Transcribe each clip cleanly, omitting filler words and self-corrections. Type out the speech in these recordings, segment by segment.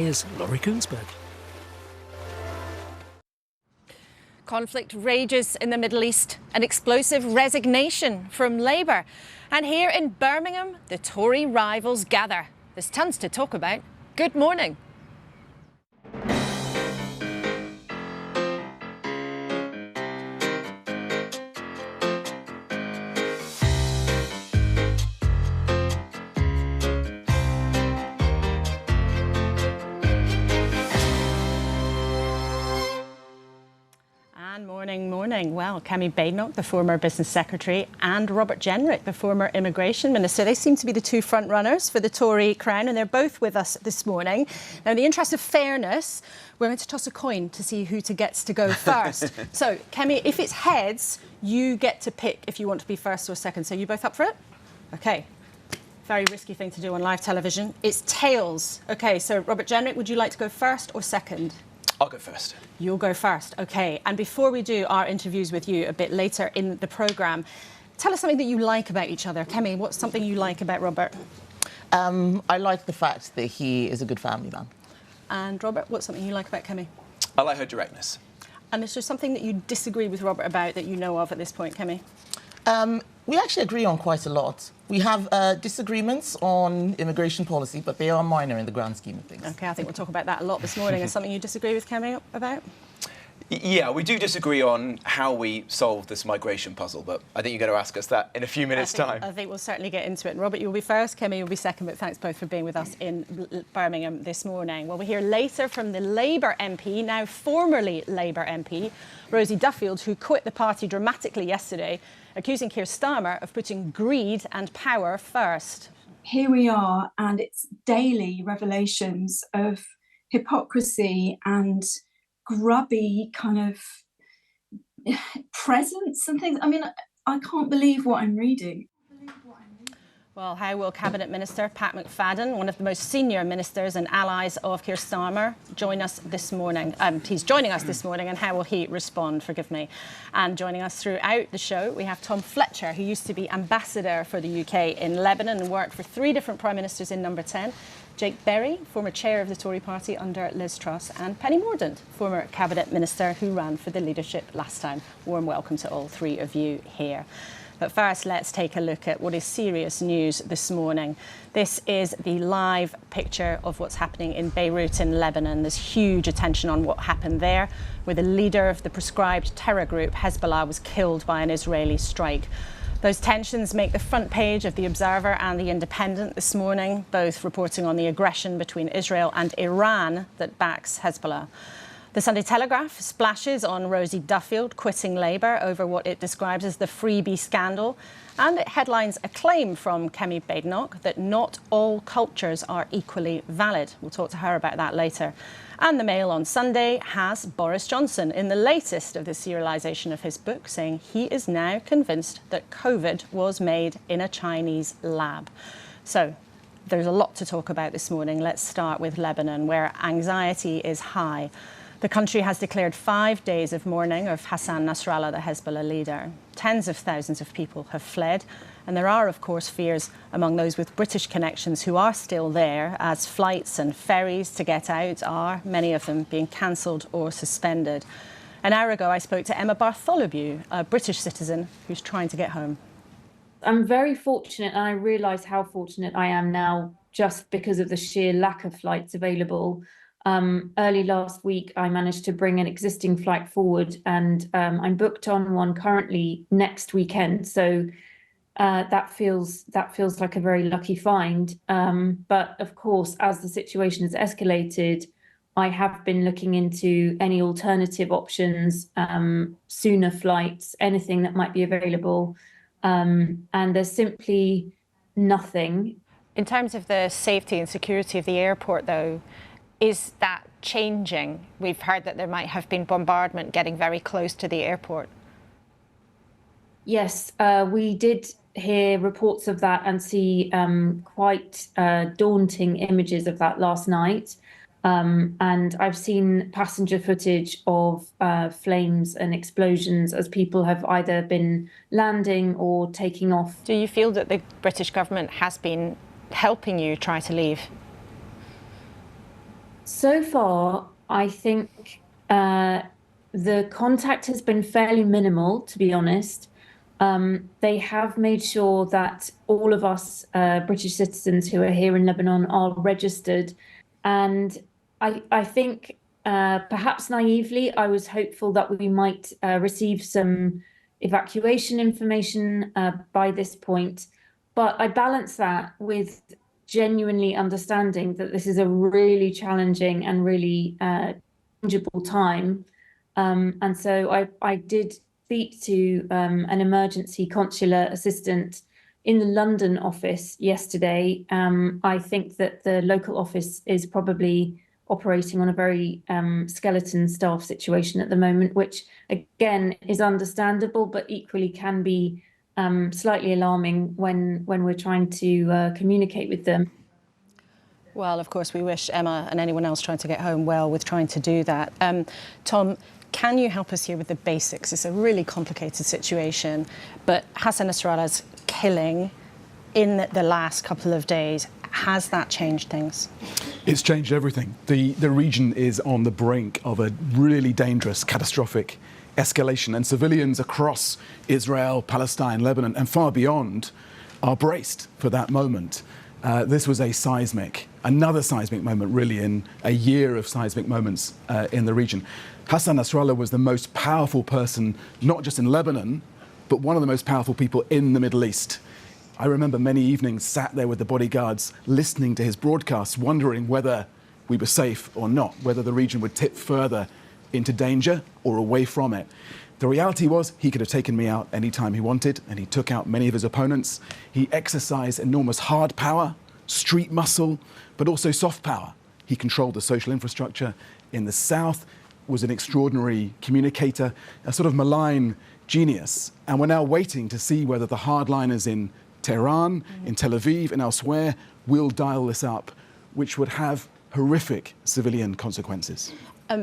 Here's Kuenssberg. Conflict rages in the Middle East, an explosive resignation from Labour. And here in Birmingham, the Tory rivals gather. There's tons to talk about. Good morning. Morning. Well, Kemi Badenoch, the former Business Secretary, and Robert Jenrick, the former Immigration Minister. They seem to be the two front runners for the Tory crown, and they're both with us this morning. Now, in the interest of fairness, we're going to toss a coin to see who gets to go first. So, Kemi, if it's heads, you get to pick if you want to be first or second. So, you both up for it? OK. Very risky thing to do on live television. It's tails. OK, so Robert Jenrick, would you like to go first or second? I'll go first. You'll go first, OK. And before we do our interviews with you a bit later in the programme, tell us something that you like about each other. Kemi, what's something you like about Robert? I like the fact that he is a good family man. And Robert, what's something you like about Kemi? I like her directness. And is there something that you disagree with Robert about that you know of at this point, Kemi? We actually agree on quite a lot. We have disagreements on immigration policy, but they are minor in the grand scheme of things. OK, I think we'll talk about that a lot this morning. Is something you disagree with Kemi about? Yeah, we do disagree on how we solve this migration puzzle, but I think you're going to ask us that in a few minutes' time. I think we'll certainly get into it. And Robert, you'll be first, Kemi, you'll be second, but thanks both for being with us in Birmingham this morning. Well, we'll hear later from the Labour MP, now formerly Labour MP, Rosie Duffield, who quit the party dramatically yesterday, accusing Keir Starmer of putting greed and power first. Here we are, and it's daily revelations of hypocrisy and grubby kind of presence and things. I mean, I can't believe what I'm reading. Well, how will Cabinet Minister Pat McFadden, one of the most senior ministers and allies of Keir Starmer, join us this morning? He's joining us this morning, and how will he respond? Forgive me. And joining us throughout the show, we have Tom Fletcher, who used to be ambassador for the UK in Lebanon and worked for 3 different prime ministers in Number 10. Jake Berry, former chair of the Tory party under Liz Truss, and Penny Mordaunt, former cabinet minister who ran for the leadership last time. Warm welcome to all 3 of you here. But first, let's take a look at what is serious news this morning. This is the live picture of what's happening in Beirut in Lebanon. There's huge attention on what happened there, where the leader of the proscribed terror group Hezbollah was killed by an Israeli strike. Those tensions make the front page of The Observer and The Independent this morning, both reporting on the aggression between Israel and Iran that backs Hezbollah. The Sunday Telegraph splashes on Rosie Duffield quitting Labour over what it describes as the freebie scandal, and it headlines a claim from Kemi Badenoch that not all cultures are equally valid. We'll talk to her about that later. And the Mail on Sunday has Boris Johnson in the latest of the serialisation of his book, saying he is now convinced that COVID was made in a Chinese lab. So there's a lot to talk about this morning. Let's start with Lebanon, where anxiety is high. The country has declared 5 days of mourning of Hassan Nasrallah, the Hezbollah leader. Tens of thousands of people have fled. And there are, of course, fears among those with British connections who are still there, as flights and ferries to get out are, many of them, being cancelled or suspended. An hour ago, I spoke to Emma Bartholomew, a British citizen who's trying to get home. I'm very fortunate, and I realise how fortunate I am now just because of the sheer lack of flights available. Early last week, I managed to bring an existing flight forward, and I'm booked on one currently next weekend. So that feels like a very lucky find. But of course, as the situation has escalated, I have been looking into any alternative options, sooner flights, anything that might be available. And there's simply nothing. In terms of the safety and security of the airport, though, is that changing? We've heard that there might have been bombardment getting very close to the airport. Yes, we did hear reports of that and see quite daunting images of that last night. And I've seen passenger footage of flames and explosions as people have either been landing or taking off. Do you feel that the British government has been helping you try to leave? So far, I think the contact has been fairly minimal, to be honest. They have made sure that all of us British citizens who are here in Lebanon are registered. And I think perhaps naively, I was hopeful that we might receive some evacuation information by this point. But I balance that with genuinely understanding that this is a really challenging and really changeable time. And so I did speak to an emergency consular assistant in the London office yesterday. I think that the local office is probably operating on a very skeleton staff situation at the moment, which again is understandable, but equally can be slightly alarming when we're trying to communicate with them. Well, of course, we wish Emma and anyone else trying to get home well with trying to do that. Tom, can you help us here with the basics? It's a really complicated situation, but Hassan Nasrallah's killing in the last couple of days, has that changed things? It's changed everything. The region is on the brink of a really dangerous, catastrophic escalation, and civilians across Israel, Palestine, Lebanon, and far beyond are braced for that moment. This was another seismic moment, really, in a year of seismic moments in the region. Hassan Nasrallah was the most powerful person, not just in Lebanon, but one of the most powerful people in the Middle East. I remember many evenings sat there with the bodyguards, listening to his broadcasts, wondering whether we were safe or not, whether the region would tip further into danger or away from it. The reality was he could have taken me out anytime he wanted, and he took out many of his opponents. He exercised enormous hard power, street muscle, but also soft power. He controlled the social infrastructure in the south, was an extraordinary communicator, a sort of malign genius. And we're now waiting to see whether the hardliners in Tehran, in Tel Aviv, and elsewhere will dial this up, which would have horrific civilian consequences.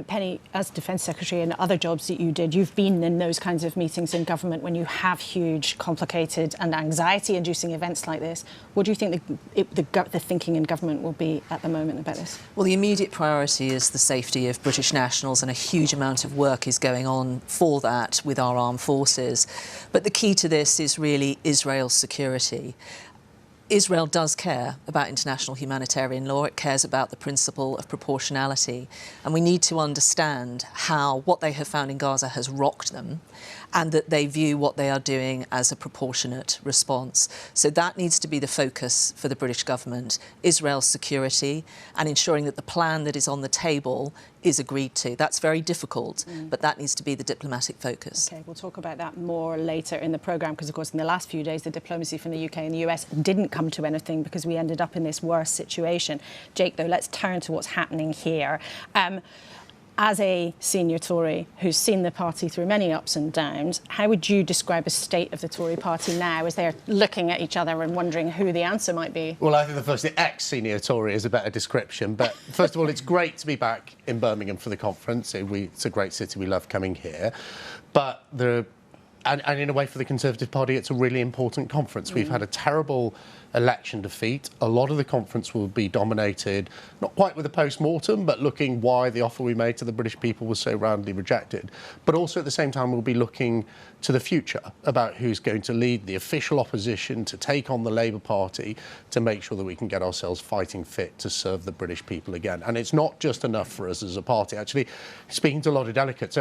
Penny, as Defence Secretary and other jobs that you did, you've been in those kinds of meetings in government when you have huge, complicated and anxiety-inducing events like this. What do you think the thinking in government will be at the moment about this? Well, the immediate priority is the safety of British nationals, and a huge amount of work is going on for that with our armed forces. But the key to this is really Israel's security. Israel does care about international humanitarian law. It cares about the principle of proportionality. And we need to understand how what they have found in Gaza has rocked them, and that they view what they are doing as a proportionate response. So that needs to be the focus for the British government, Israel's security, and ensuring that the plan that is on the table is agreed to. That's very difficult, but that needs to be the diplomatic focus. OK, we'll talk about that more later in the programme, because, of course, in the last few days, the diplomacy from the UK and the US didn't come to anything because we ended up in this worse situation. Jake, though, let's turn to what's happening here. As a senior Tory who's seen the party through many ups and downs, how would you describe the state of the Tory party now as they're looking at each other and wondering who the answer might be? Well, I think the ex-senior Tory is a better description. But first of all, it's great to be back in Birmingham for the conference. It's a great city. We love coming here. But and in a way, for the Conservative Party, it's a really important conference. We've had a terrible election defeat. A lot of the conference will be dominated, not quite with a post-mortem, but looking why the offer we made to the British people was so roundly rejected. But also at the same time, we'll be looking to the future about who's going to lead the official opposition to take on the Labour Party to make sure that we can get ourselves fighting fit to serve the British people again. And it's not just enough for us as a party. Actually, speaking to a lot of delegates,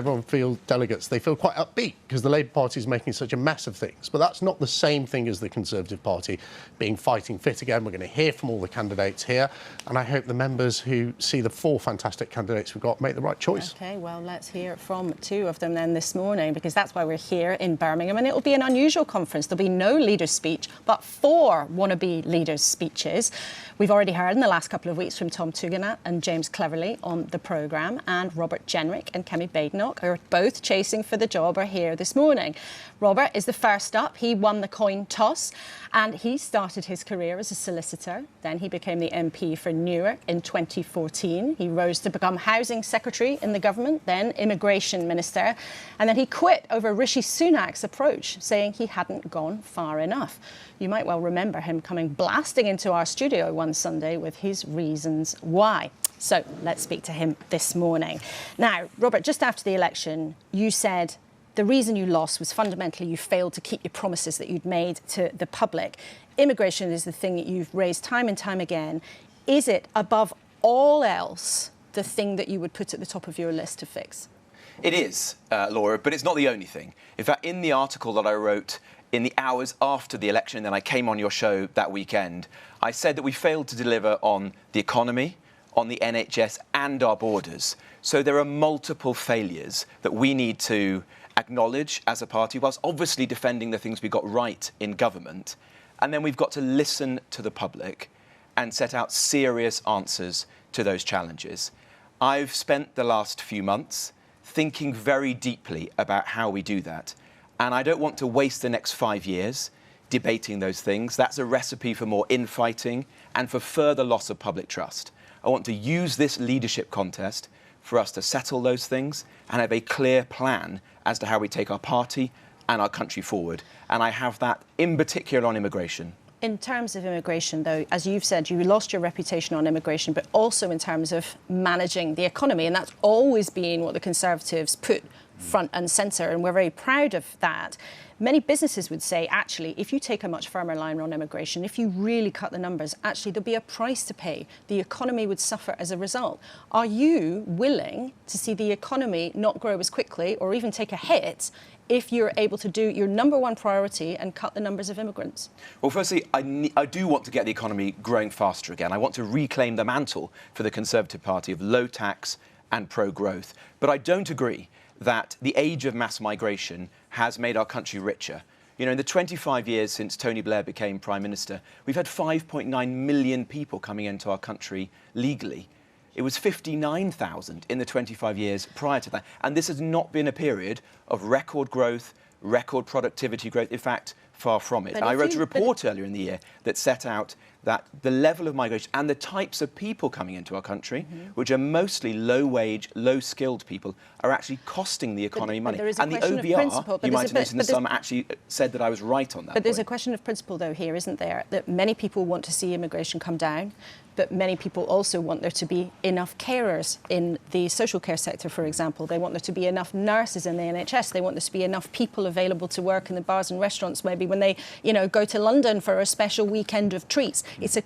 they feel quite upbeat because the Labour Party is making such a mess of things. But that's not the same thing as the Conservative Party being fighting fit again. We're going to hear from all the candidates here, and I hope the members who see the 4 fantastic candidates we've got make the right choice. OK, well, let's hear from 2 of them then this morning, because that's why we're here in Birmingham, and it'll be an unusual conference. There'll be no leader's speech, but 4 wannabe leaders' speeches. We've already heard in the last couple of weeks from Tom Tugendhat and James Cleverly on the programme, and Robert Jenrick and Kemi Badenoch, who are both chasing for the job, are here this morning. Robert is the first up. He won the coin toss, and he started his career as a solicitor. Then he became the MP for Newark in 2014. He rose to become Housing Secretary in the government, then Immigration Minister. And then he quit over Rishi Sunak's approach, saying he hadn't gone far enough. You might well remember him coming blasting into our studio one Sunday with his reasons why. So let's speak to him this morning. Now, Robert, just after the election, you said the reason you lost was fundamentally you failed to keep your promises that you'd made to the public. Immigration is the thing that you've raised time and time again. Is it, above all else, the thing that you would put at the top of your list to fix? It is, Laura, but it's not the only thing. In fact, in the article that I wrote in the hours after the election, then I came on your show that weekend, I said that we failed to deliver on the economy, on the NHS and our borders. So there are multiple failures that we need to acknowledge as a party, whilst obviously defending the things we got right in government. And then we've got to listen to the public and set out serious answers to those challenges. I've spent the last few months thinking very deeply about how we do that. And I don't want to waste the next 5 years debating those things. That's a recipe for more infighting and for further loss of public trust. I want to use this leadership contest for us to settle those things and have a clear plan as to how we take our party and our country forward. And I have that in particular on immigration. In terms of immigration, though, as you've said, you lost your reputation on immigration, but also in terms of managing the economy. And that's always been what the Conservatives put front and centre, and we're very proud of that. Many businesses would say, actually, if you take a much firmer line on immigration, if you really cut the numbers, actually there'll be a price to pay. The economy would suffer as a result. Are you willing to see the economy not grow as quickly or even take a hit if you're able to do your number one priority and cut the numbers of immigrants? Well, firstly, I do want to get the economy growing faster again. I want to reclaim the mantle for the Conservative Party of low tax and pro-growth. But I don't agree that the age of mass migration has made our country richer. You know, in the 25 years since Tony Blair became Prime Minister, we've had 5.9 million people coming into our country legally. It was 59,000 in the 25 years prior to that. And this has not been a period of record growth, record productivity growth. In fact, far from it. I wrote a report earlier in the year that set out that the level of migration and the types of people coming into our country, which are mostly low-wage, low-skilled people, are actually costing the economy money. And the OBR, you might have noticed in the summer, actually said that I was right on that But there's a question of principle, though, here, isn't there? That many people want to see immigration come down, but many people also want there to be enough carers in the social care sector, for example. They want there to be enough nurses in the NHS. They want there to be enough people available to work in the bars and restaurants, maybe when they, you know, go to London for a special weekend of treats. It's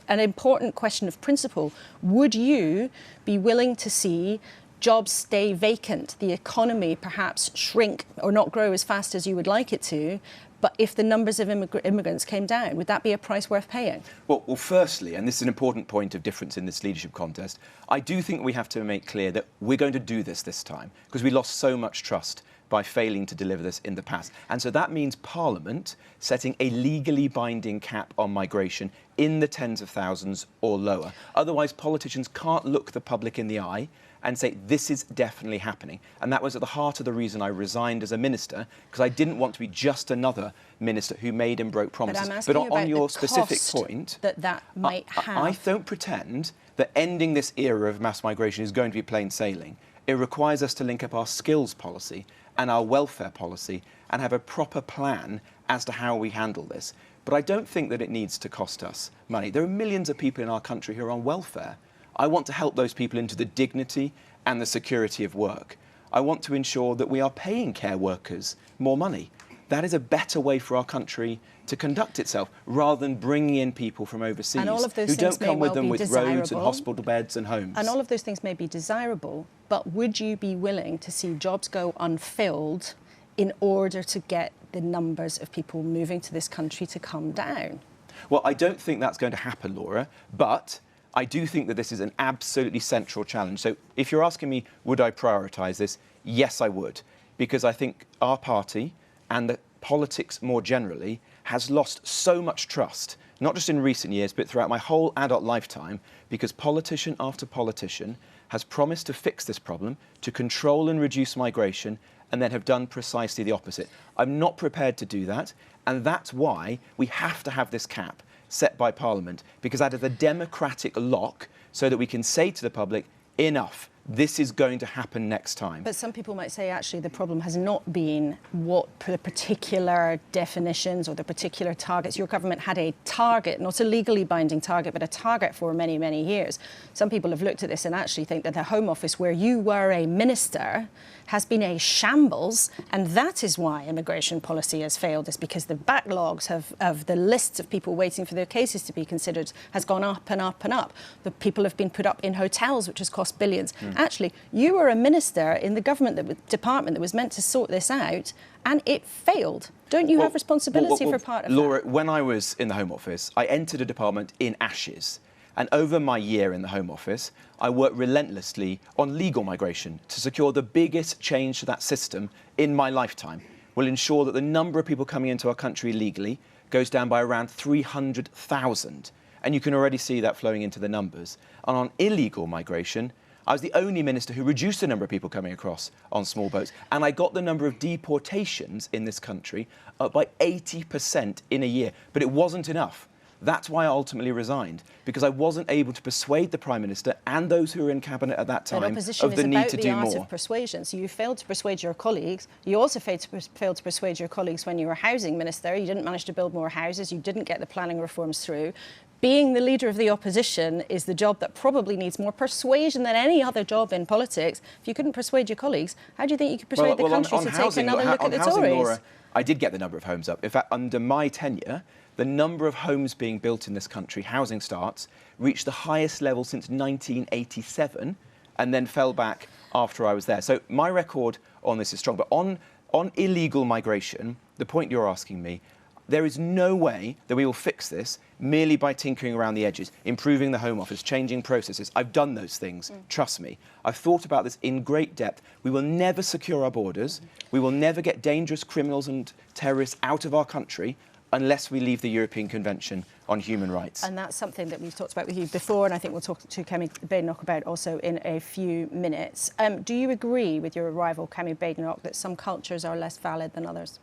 an important question of principle. Would you be willing to see jobs stay vacant, the economy perhaps shrink or not grow as fast as you would like it to, but if the numbers of immigrants came down, would that be a price worth paying? Well, firstly, and this is an important point of difference in this leadership contest, I do think we have to make clear that we're going to do this time, because we lost so much trust by failing to deliver this in the past. And so that means Parliament setting a legally binding cap on migration in the tens of thousands or lower. Otherwise, politicians can't look the public in the eye and say, this is definitely happening. And that was at the heart of the reason I resigned as a minister, because I didn't want to be just another minister who made and broke promises. But on your specific point, that might have. I don't pretend that ending this era of mass migration is going to be plain sailing. It requires us to link up our skills policy and our welfare policy and have a proper plan as to how we handle this. But I don't think that it needs to cost us money. There are millions of people in our country who are on welfare. I want to help those people into the dignity and the security of work. I want to ensure that we are paying care workers more money. That is a better way for our country to conduct itself, rather than bringing in people from overseas who don't come with them with roads and hospital beds and homes. And all of those things may be desirable, but would you be willing to see jobs go unfilled in order to get the numbers of people moving to this country to come down? Well, I don't think that's going to happen, Laura, but I do think that this is an absolutely central challenge. So if you're asking me, would I prioritise this? Yes, I would, because I think our party and the politics more generally has lost so much trust, not just in recent years, but throughout my whole adult lifetime, because politician after politician has promised to fix this problem, to control and reduce migration, and then have done precisely the opposite. I'm not prepared to do that, and that's why we have to have this cap. set by Parliament, because that is a democratic lock so that we can say to the public, enough. This is going to happen next time. But some people might say, actually, the problem has not been what the particular definitions or the particular targets. Your government had a target, not a legally binding target, but a target for many, many years. Some people have looked at this and actually think that the Home Office, where you were a minister, has been a shambles, and that is why immigration policy has failed, is because the backlogs of the lists of people waiting for their cases to be considered has gone up and up and up. The people have been put up in hotels, which has cost billions. Actually, you were a minister in the government department that was meant to sort this out, and it failed. Don't you have responsibility for part of Laura, that? when I was in the Home Office, I entered a department in ashes. And over my year in the Home Office, I worked relentlessly on legal migration to secure the biggest change to that system in my lifetime. Will ensure that the number of people coming into our country legally goes down by around 300,000. And you can already see that flowing into the numbers. And on illegal migration, I was the only minister who reduced the number of people coming across on small boats. And I got the number of deportations in this country up by 80% in a year. But it wasn't enough. That's why I ultimately resigned, because I wasn't able to persuade the Prime Minister and those who were in Cabinet at that time of the need to do more. Opposition is about the art of persuasion. So you failed to persuade your colleagues. You also failed to persuade your colleagues when you were Housing Minister. You didn't manage to build more houses. You didn't get the planning reforms through. Being the leader of the opposition is the job that probably needs more persuasion than any other job in politics. If you couldn't persuade your colleagues, how do you think you could persuade the country to take another look at the Tories? Laura, I did get the number of homes up. In fact, under my tenure, the number of homes being built in this country, housing starts, reached the highest level since 1987 and then fell back after I was there. So my record on this is strong. But on illegal migration, the point you're asking me, there is no way that we will fix this merely by tinkering around the edges, improving the Home Office, changing processes. I've done those things, trust me. I've thought about this in great depth. We will never secure our borders. We will never get dangerous criminals and terrorists out of our country unless we leave the European Convention on Human Rights. And that's something that we've talked about with you before, and I think we'll talk to Kemi Badenoch about also in a few minutes. Do you agree with your rival, Kemi Badenoch, that some cultures are less valid than others?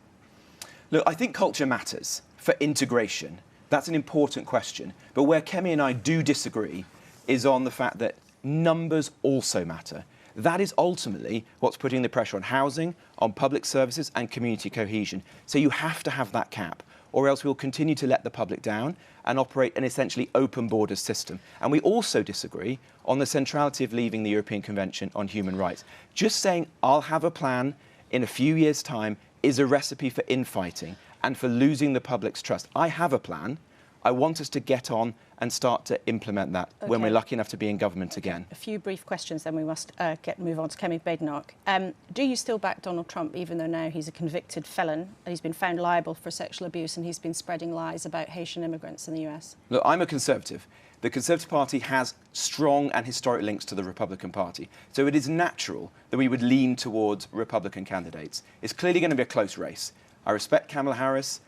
Look, I think culture matters for integration. That's an important question. But where Kemi and I do disagree is on the fact that numbers also matter. That is ultimately what's putting the pressure on housing, on public services and community cohesion. So you have to have that cap, or else we'll continue to let the public down and operate an essentially open borders system. And we also disagree on the centrality of leaving the European Convention on Human Rights. Just saying, I'll have a plan in a few years' time is a recipe for infighting and for losing the public's trust. I have a plan. I want us to get on and start to implement that when we're lucky enough to be in government again. A few brief questions, then we must move on to Kemi Badenoch. Do you still back Donald Trump, even though now he's a convicted felon and he's been found liable for sexual abuse and he's been spreading lies about Haitian immigrants in the US? Look, I'm a Conservative. The Conservative Party has strong and historic links to the Republican Party. So it is natural that we would lean towards Republican candidates. It's clearly going to be a close race. I respect Kamala Harris.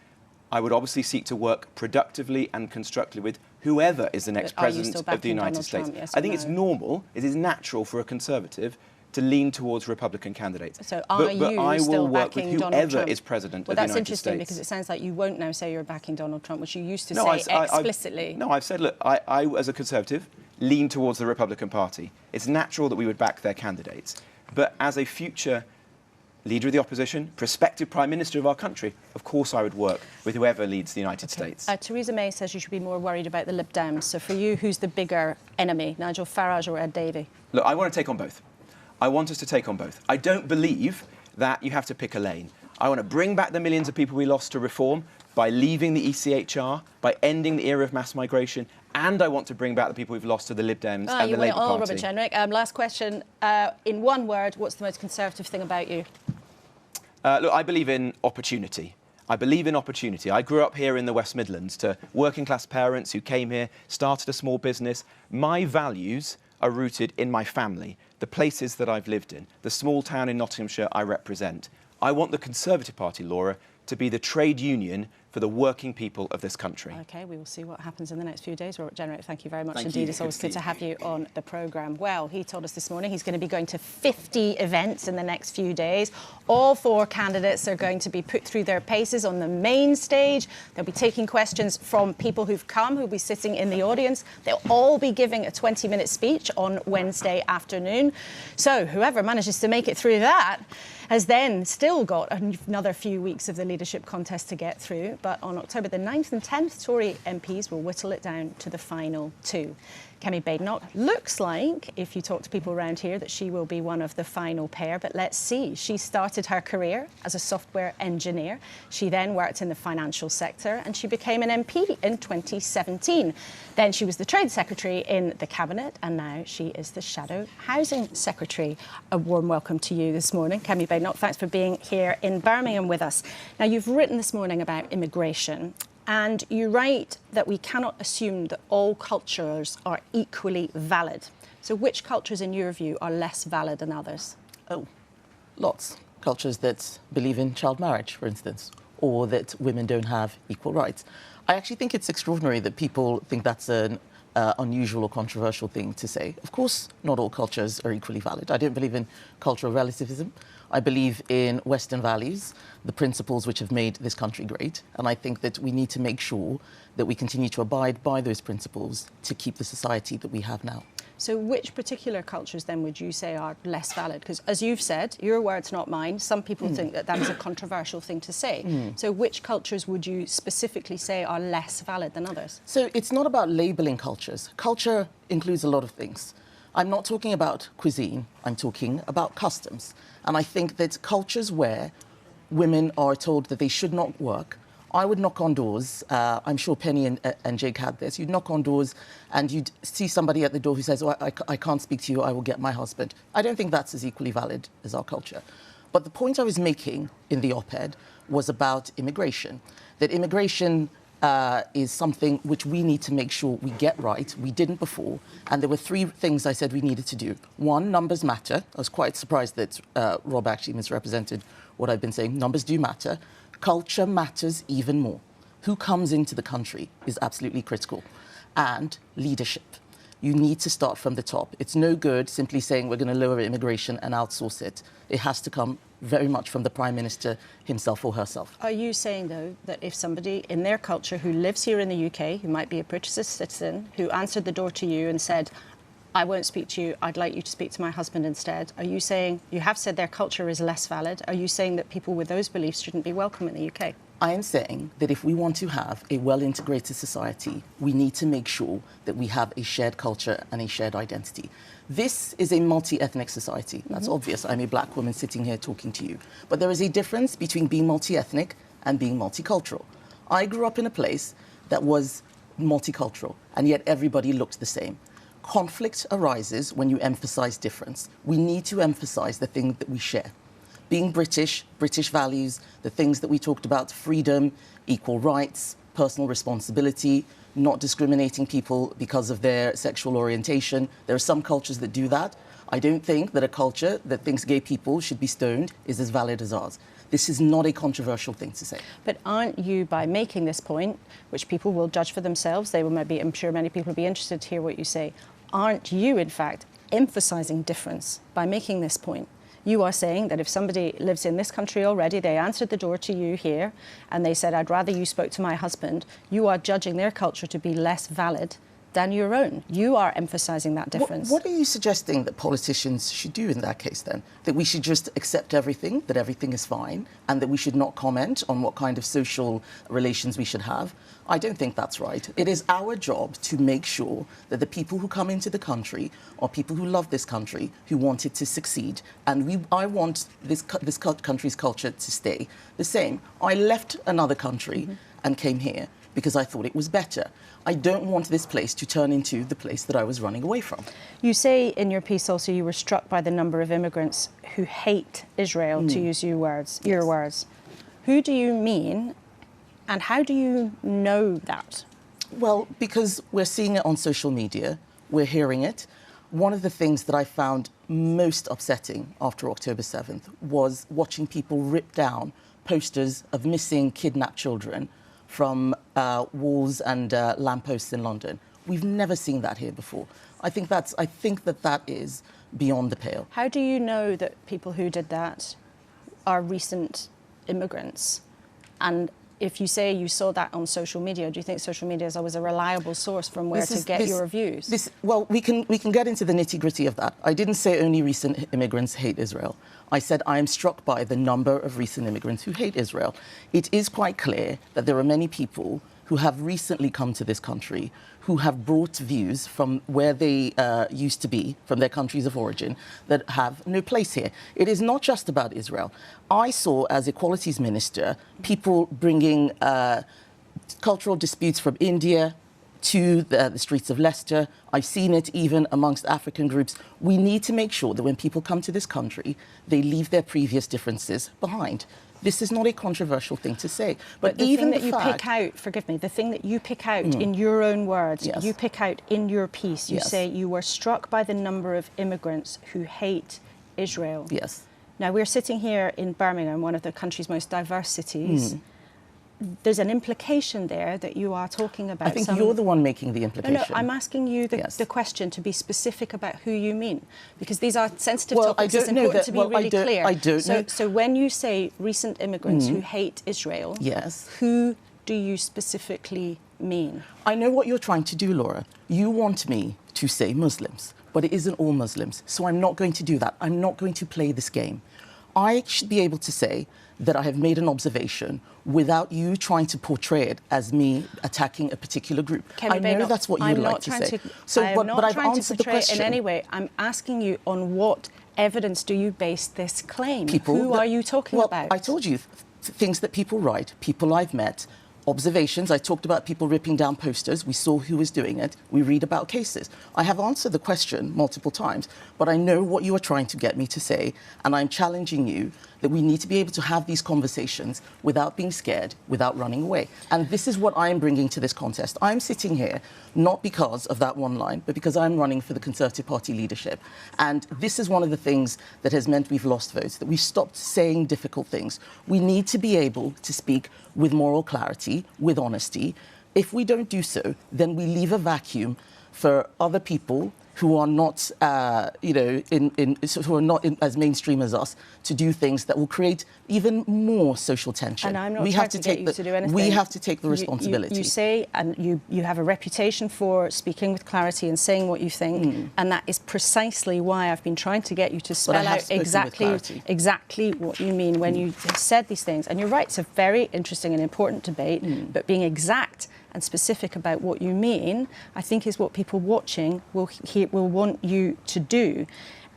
I would obviously seek to work productively and constructively with whoever is the next president of the United States. Yes, I think it's normal, it is natural for a Conservative to lean towards Republican candidates. So are you I still will work with backing Donald whoever Trump? is president Well, of the United that's interesting States. because it sounds like you won't now say you're backing Donald Trump, which you used to No, say explicitly. I've said, look, I, as a Conservative, lean towards the Republican Party. It's natural that we would back their candidates. But as a future leader of the opposition, prospective Prime Minister of our country, of course I would work with whoever leads the United States. Theresa May says you should be more worried about the Lib Dems. So for you, who's the bigger enemy, Nigel Farage or Ed Davey? Look, I want to take on both. I want us to take on both. I don't believe that you have to pick a lane. I want to bring back the millions of people we lost to reform by leaving the ECHR, by ending the era of mass migration, and I want to bring back the people we've lost to the Lib Dems and the Labour Party. Robert Jenrick. Last question. In one word, what's the most Conservative thing about you? Look, I believe in opportunity. I believe in opportunity. I grew up here in the West Midlands to working-class parents who came here, started a small business. My values are rooted in my family, the places that I've lived in, the small town in Nottinghamshire I represent. I want the Conservative Party, Laura, to be the trade union for for the working people of this country. OK, we will see what happens in the next few days. Robert Jenrick, thank you very much Thank indeed. you. It's always good to have you on the programme. Well, he told us this morning he's going to be going to 50 events in the next few days. All 4 candidates are going to be put through their paces on the main stage. They'll be taking questions from people who've come, who'll be sitting in the audience. They'll all be giving a 20-minute speech on Wednesday afternoon. So whoever manages to make it through that has then still got another few weeks of the leadership contest to get through. But on October the 9th and 10th, Tory MPs will whittle it down to the final 2. Kemi Badenoch looks like, if you talk to people around here, that she will be one of the final pair. But let's see. She started her career as a software engineer. She then worked in the financial sector and she became an MP in 2017. Then she was the Trade Secretary in the Cabinet and now she is the Shadow Housing Secretary. A warm welcome to you this morning. Kemi Badenoch, thanks for being here in Birmingham with us. Now, you've written this morning about immigration. And you write that we cannot assume that all cultures are equally valid. So which cultures, in your view, are less valid than others? Oh, lots. Cultures that believe in child marriage, for instance, or that women don't have equal rights. I actually think it's extraordinary that people think that's an unusual or controversial thing to say. Of course, not all cultures are equally valid. I don't believe in cultural relativism. I believe in Western values, the principles which have made this country great. And I think that we need to make sure that we continue to abide by those principles to keep the society that we have now. So which particular cultures then would you say are less valid? Because as you've said, your words, not mine, some people think that that is a controversial thing to say. So which cultures would you specifically say are less valid than others? So it's not about labelling cultures. Culture includes a lot of things. I'm not talking about cuisine, I'm talking about customs. And I think that cultures where women are told that they should not work, I would knock on doors. I'm sure Penny and Jake had this. You'd knock on doors and you'd see somebody at the door who says, oh, I can't speak to you, I will get my husband. I don't think that's as equally valid as our culture. But the point I was making in the op-ed was about immigration, that immigration is something which we need to make sure we get right. We didn't before. And there were 3 things I said we needed to do. 1, numbers matter. I was quite surprised that Rob actually misrepresented what I've been saying. Numbers do matter. Culture matters even more. Who comes into the country is absolutely critical. And leadership. You need to start from the top. It's no good simply saying we're going to lower immigration and outsource it. It has to come very much from the Prime Minister himself or herself. Are you saying, though, that if somebody in their culture who lives here in the UK, who might be a British citizen, who answered the door to you and said, I won't speak to you, I'd like you to speak to my husband instead, are you saying, you have said their culture is less valid, are you saying that people with those beliefs shouldn't be welcome in the UK? I am saying that if we want to have a well-integrated society, we need to make sure that we have a shared culture and a shared identity. This is a multi-ethnic society. That's obvious. I'm a black woman sitting here talking to you. But there is a difference between being multi-ethnic and being multicultural. I grew up in a place that was multicultural, and yet everybody looked the same. Conflict arises when you emphasize difference. We need to emphasize the thing that we share. Being British, British values, the things that we talked about, freedom, equal rights, personal responsibility, not discriminating people because of their sexual orientation. There are some cultures that do that. I don't think that a culture that thinks gay people should be stoned is as valid as ours. This is not a controversial thing to say. But aren't you, by making this point, which people will judge for themselves, they will maybe, I'm sure many people will be interested to hear what you say, aren't you, in fact, emphasising difference by making this point? You are saying that if somebody lives in this country already, they answered the door to you here, and they said, I'd rather you spoke to my husband, you are judging their culture to be less valid than your own. You are emphasising that difference. What are you suggesting that politicians should do in that case, then? That we should just accept everything, that everything is fine, and that we should not comment on what kind of social relations we should have? I don't think that's right. It is our job to make sure that the people who come into the country are people who love this country, who want it to succeed. And I want this country's culture to stay the same. I left another country and came here because I thought it was better. I don't want this place to turn into the place that I was running away from. You say in your piece also you were struck by the number of immigrants who hate Israel, to use your words. Who do you mean, and how do you know that? Well, because we're seeing it on social media, we're hearing it. One of the things that I found most upsetting after October 7th was watching people rip down posters of missing, kidnapped children from walls and lampposts in London. We've never seen that here before. I think that is beyond the pale. How do you know that people who did that are recent immigrants? And if you say you saw that on social media, do you think social media is always a reliable source from where to get your views? Well, we can get into the nitty-gritty of that. I didn't say only recent immigrants hate Israel. I said I am struck by the number of recent immigrants who hate Israel. It is quite clear that there are many people who have recently come to this country who have brought views from where they used to be, from their countries of origin, that have no place here. It is not just about Israel. I saw, as Equalities Minister, people bringing cultural disputes from India to the streets of Leicester. I've seen it even amongst African groups. We need to make sure that when people come to this country, they leave their previous differences behind. This is not a controversial thing to say. But even the thing that you pick out, forgive me, the thing that you pick out in your own words, yes. you pick out in your piece, you yes. say you were struck by the number of immigrants who hate Israel. Yes. Now, we're sitting here in Birmingham, one of the country's most diverse cities. There's an implication there that you are talking about. I think you're the one making the implication. No, I'm asking you the question to be specific about who you mean, because these are sensitive topics. It's important to be really clear. I don't know. So when you say recent immigrants who hate Israel, yes. who do you specifically mean? I know what you're trying to do, Laura. You want me to say Muslims, but it isn't all Muslims. So I'm not going to do that. I'm not going to play this game. I should be able to say that I have made an observation without you trying to portray it as me attacking a particular group. Kemi, I know that's what you'd like to say. But I've answered the question. In any way, I'm asking you on what evidence do you base this claim? Who are you talking about? I told you things that people write, people I've met, observations. I talked about people ripping down posters. We saw who was doing it. We read about cases. I have answered the question multiple times, but I know what you are trying to get me to say, and I'm challenging you that we need to be able to have these conversations without being scared, without running away. And this is what I'm bringing to this contest. I'm sitting here not because of that one line, but because I'm running for the Conservative Party leadership. And this is one of the things that has meant we've lost votes, that we've stopped saying difficult things. We need to be able to speak with moral clarity, with honesty. If we don't do so, then we leave a vacuum for other people who are not, who are not as mainstream as us, to do things that will create even more social tension. And I'm not trying to get you to do anything. We have to take the responsibility. You say, and you have a reputation for speaking with clarity and saying what you think, and that is precisely why I've been trying to get you to spell out exactly what you mean when you have said these things. And you're right, it's a very interesting and important debate, but being exact and specific about what you mean, I think, is what people watching will want you to do.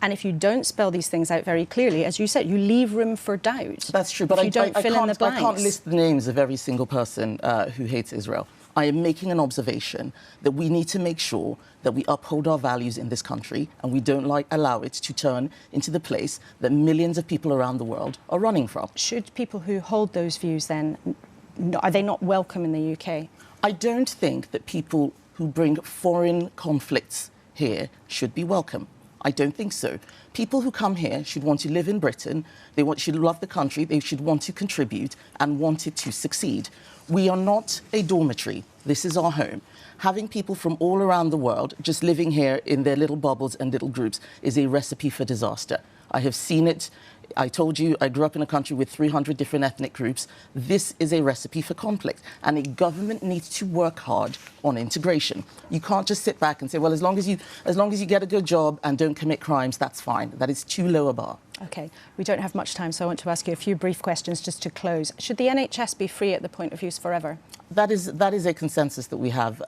And if you don't spell these things out very clearly, as you said, you leave room for doubt. That's true, but I can't list the names of every single person who hates Israel. I am making an observation that we need to make sure that we uphold our values in this country and we don't allow it to turn into the place that millions of people around the world are running from. Should people who hold those views then, are they not welcome in the UK? I don't think that people who bring foreign conflicts here should be welcome. I don't think so. People who come here should want to live in Britain, should love the country, they should want to contribute and want it to succeed. We are not a dormitory. This is our home. Having people from all around the world just living here in their little bubbles and little groups is a recipe for disaster. I have seen it. I told you I grew up in a country with 300 different ethnic groups. This is a recipe for conflict, and a government needs to work hard on integration. You can't just sit back and say, well, as long as you get a good job and don't commit crimes, that's fine. That is too low a bar. OK, we don't have much time, so I want to ask you a few brief questions just to close. Should the NHS be free at the point of use forever? That is a consensus that we have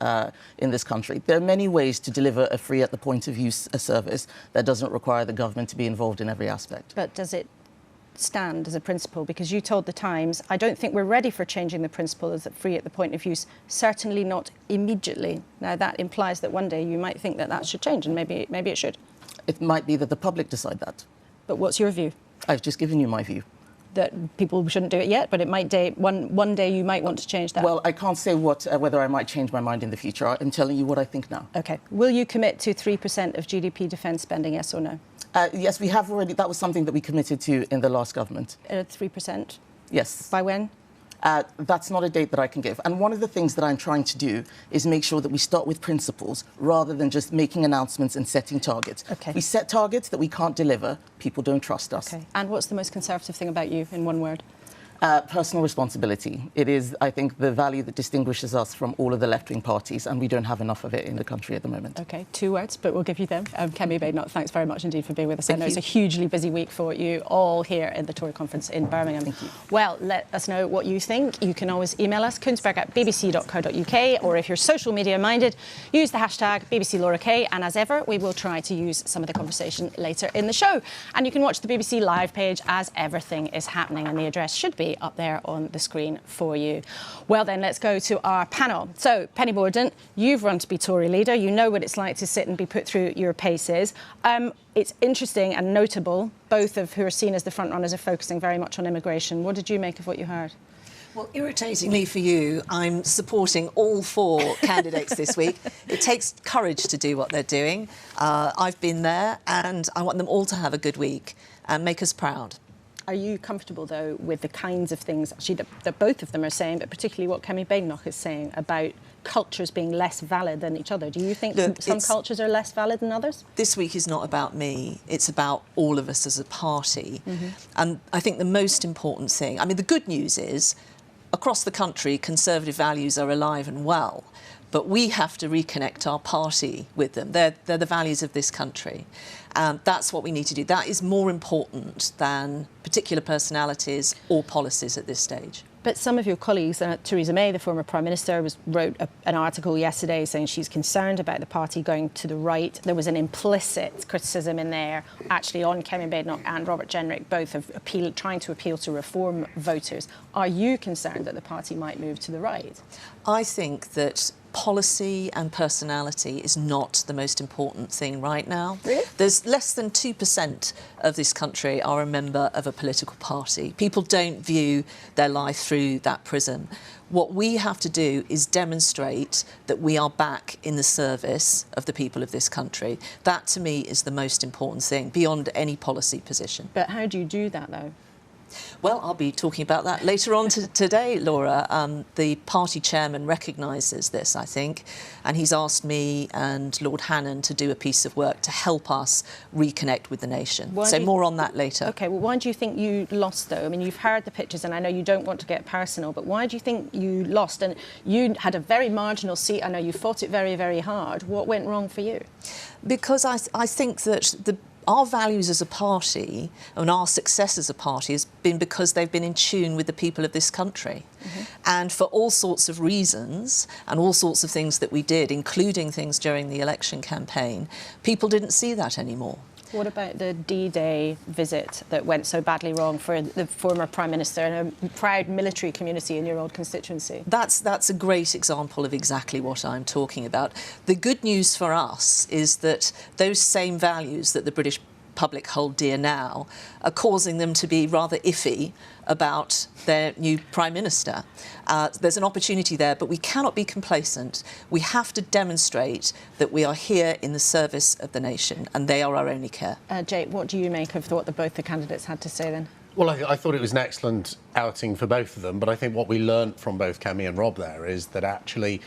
in this country. There are many ways to deliver a free at the point of use service that doesn't require the government to be involved in every aspect. But does it stand as a principle? Because you told the Times, I don't think we're ready for changing the principle as free at the point of use, certainly not immediately. Now that implies that one day you might think that that should change, and maybe it should. It might be that the public decide that. But what's your view? I've just given you my view. That people shouldn't do it yet, but it might one day you might want to change that. Well, I can't say whether I might change my mind in the future. I'm telling you what I think now. OK. Will you commit to 3% of GDP defence spending, yes or no? Yes, we have already. That was something that we committed to in the last government. 3%? Yes. By when? That's not a date that I can give. And one of the things that I'm trying to do is make sure that we start with principles rather than just making announcements and setting targets. Okay. We set targets that we can't deliver, people don't trust us. Okay. And what's the most Conservative thing about you, in one word? Personal responsibility. It is, I think, the value that distinguishes us from all of the left-wing parties, and we don't have enough of it in the country at the moment. OK, 2 words, but we'll give you them. Kemi Badenoch, thanks very much indeed for being with us. Thank I know you. it's a hugely busy week for you all here in the Tory conference in Birmingham. Thank you. Well, let us know what you think. You can always email us, kuenssberg@bbc.co.uk, or if you're social media minded, use the hashtag #BBCLauraK. And as ever, we will try to use some of the conversation later in the show. And you can watch the BBC Live page as everything is happening, and the address should be up there on the screen for you. Well then, let's go to our panel. So, Penny Mordaunt, you've run to be Tory leader. You know what it's like to sit and be put through your paces. It's interesting and notable, both of who are seen as the front runners are focusing very much on immigration. What did you make of what you heard? Well, irritatingly for you, I'm supporting all 4 candidates this week. It takes courage to do what they're doing. I've been there, and I want them all to have a good week and make us proud. Are you comfortable, though, with the kinds of things actually that both of them are saying, but particularly what Kemi Badenoch is saying about cultures being less valid than each other? Do you think some cultures are less valid than others? This week is not about me. It's about all of us as a party. And I think the most important thing, I mean, the good news is, across the country, Conservative values are alive and well. But we have to reconnect our party with them. They're the values of this country. That's what we need to do. That is more important than particular personalities or policies at this stage. But some of your colleagues, Theresa May, the former Prime Minister, wrote an article yesterday saying she's concerned about the party going to the right. There was an implicit criticism in there, actually, on Kemi Badenoch and Robert Jenrick, both of trying to appeal to reform voters. Are you concerned that the party might move to the right? I think that policy and personality is not the most important thing right now. Really? There's less than 2% of this country are a member of a political party. People don't view their life through that prism. What we have to do is demonstrate that we are back in the service of the people of this country. That, to me, is the most important thing, beyond any policy position. But how do you do that, though? Well, I'll be talking about that later on today, Laura. The party chairman recognises this, I think, and he's asked me and Lord Hannan to do a piece of work to help us reconnect with the nation. So more on that later. OK, well, why do you think you lost, though? I mean, you've heard the pictures, and I know you don't want to get personal, but why do you think you lost? And you had a very marginal seat. I know you fought it very, very hard. What went wrong for you? Because I think that our values as a party and our success as a party has been because they've been in tune with the people of this country. And for all sorts of reasons and all sorts of things that we did, including things during the election campaign, people didn't see that anymore. What about the D-Day visit that went so badly wrong for the former Prime Minister and a proud military community in your old constituency? That's a great example of exactly what I'm talking about. The good news for us is that those same values that the British public hold dear now are causing them to be rather iffy about their new Prime Minister. There's an opportunity there, but we cannot be complacent. We have to demonstrate that we are here in the service of the nation, and they are our only care. Jake, what do you make of what both the candidates had to say then? Well, I thought it was an excellent outing for both of them, but I think what we learnt from both Kemi and Rob there is that actually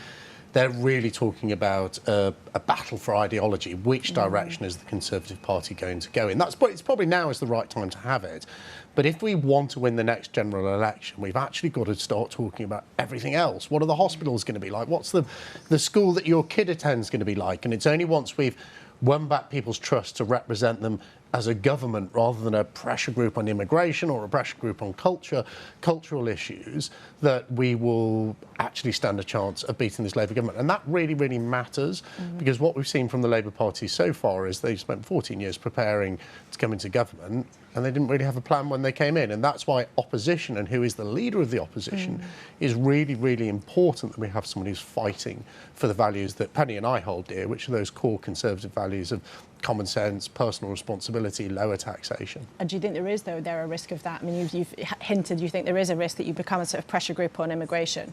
they're really talking about a battle for ideology. Which direction is the Conservative Party going to go in? It's probably now is the right time to have it. But if we want to win the next general election, we've actually got to start talking about everything else. What are the hospitals going to be like? What's the school that your kid attends going to be like? And it's only once we've won back people's trust to represent them as a government rather than a pressure group on immigration or a pressure group on cultural issues, that we will actually stand a chance of beating this Labour government. And that really, really matters, because what we've seen from the Labour Party so far is they've spent 14 years preparing to come into government, and they didn't really have a plan when they came in. And that's why opposition, and who is the leader of the opposition, is really, really important, that we have someone who's fighting for the values that Penny and I hold dear, which are those core Conservative values of common sense, personal responsibility, lower taxation. And do you think there is, though, a risk of that? I mean, you've hinted you think there is a risk that you become a sort of pressure group on immigration.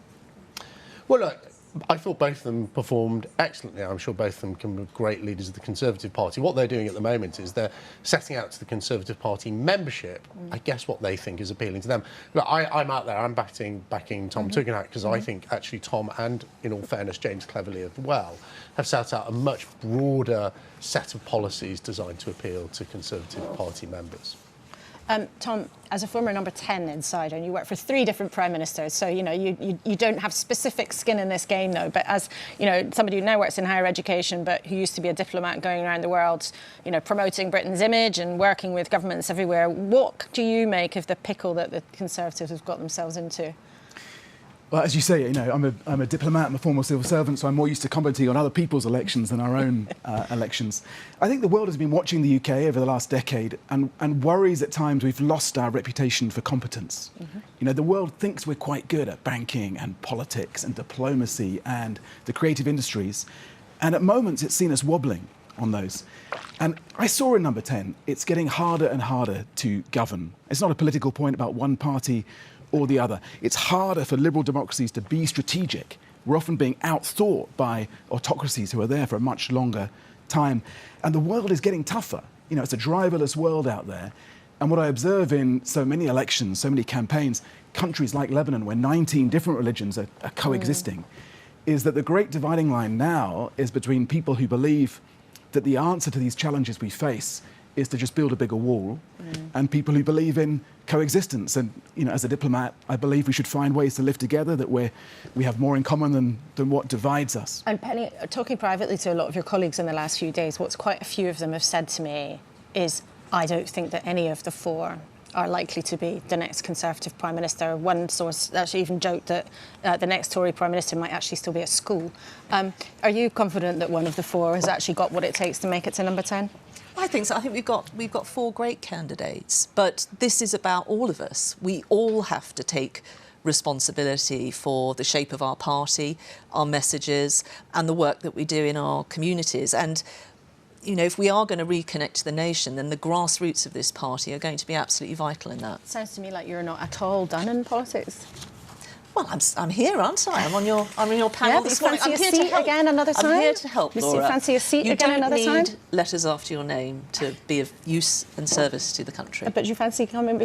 Well, look, I thought both of them performed excellently. I'm sure both of them can be great leaders of the Conservative Party. What they're doing at the moment is they're setting out to the Conservative Party membership, I guess, what they think is appealing to them. Look, I'm out there, I'm backing Tom Tugendhat, because I think actually Tom, and in all fairness, James Cleverly as well, have set out a much broader set of policies designed to appeal to Conservative Party members. Tom, as a former number 10 insider, and you work for 3 different prime ministers, so you don't have specific skin in this game, though. But as somebody who now works in higher education, but who used to be a diplomat going around the world, promoting Britain's image and working with governments everywhere, what do you make of the pickle that the Conservatives have got themselves into? Well, as you say, I'm a diplomat, I'm a former civil servant, so I'm more used to commenting on other people's elections than our own elections. I think the world has been watching the UK over the last decade and worries at times we've lost our reputation for competence. The world thinks we're quite good at banking and politics and diplomacy and the creative industries, and at moments it's seen us wobbling on those. And I saw in number 10, it's getting harder and harder to govern. It's not a political point about one party or the other. It's harder for liberal democracies to be strategic. We're often being outthought by autocracies who are there for a much longer time. And the world is getting tougher. It's a driverless world out there. And what I observe in so many elections, so many campaigns, countries like Lebanon, where 19 different religions are coexisting, is that the great dividing line now is between people who believe that the answer to these challenges we face is to just build a bigger wall, and people who believe in coexistence. And as a diplomat, I believe we should find ways to live together, that we have more in common than what divides us. And Penny, talking privately to a lot of your colleagues in the last few days, what quite a few of them have said to me is, I don't think that any of the 4 are likely to be the next Conservative Prime Minister. One source actually even joked that the next Tory Prime Minister might actually still be at school. Are you confident that one of the 4 has actually got what it takes to make it to number 10? I think so. I think we've got 4 great candidates, but this is about all of us. We all have to take responsibility for the shape of our party, our messages, and the work that we do in our communities. And if we are going to reconnect to the nation, then the grassroots of this party are going to be absolutely vital in that. Sounds to me like you're not at all done in politics. Well, I'm here, aren't I? I'm on your panel this morning. I'm here to help again another time. I'm here to help, Laura. Fancy a seat again another time? You don't need letters after your name to be of use and service to the country. But you fancy going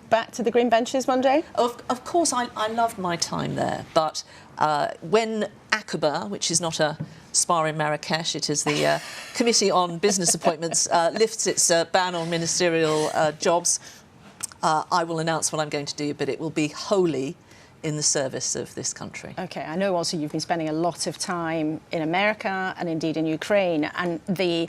back to the green benches one day? Of course, I loved my time there. But when Aqaba, which is not a spa in Marrakesh, it is the Committee on Business Appointments, lifts its ban on ministerial jobs, I will announce what I'm going to do, but it will be wholly in the service of this country. OK, I know also you've been spending a lot of time in America and indeed in Ukraine, and the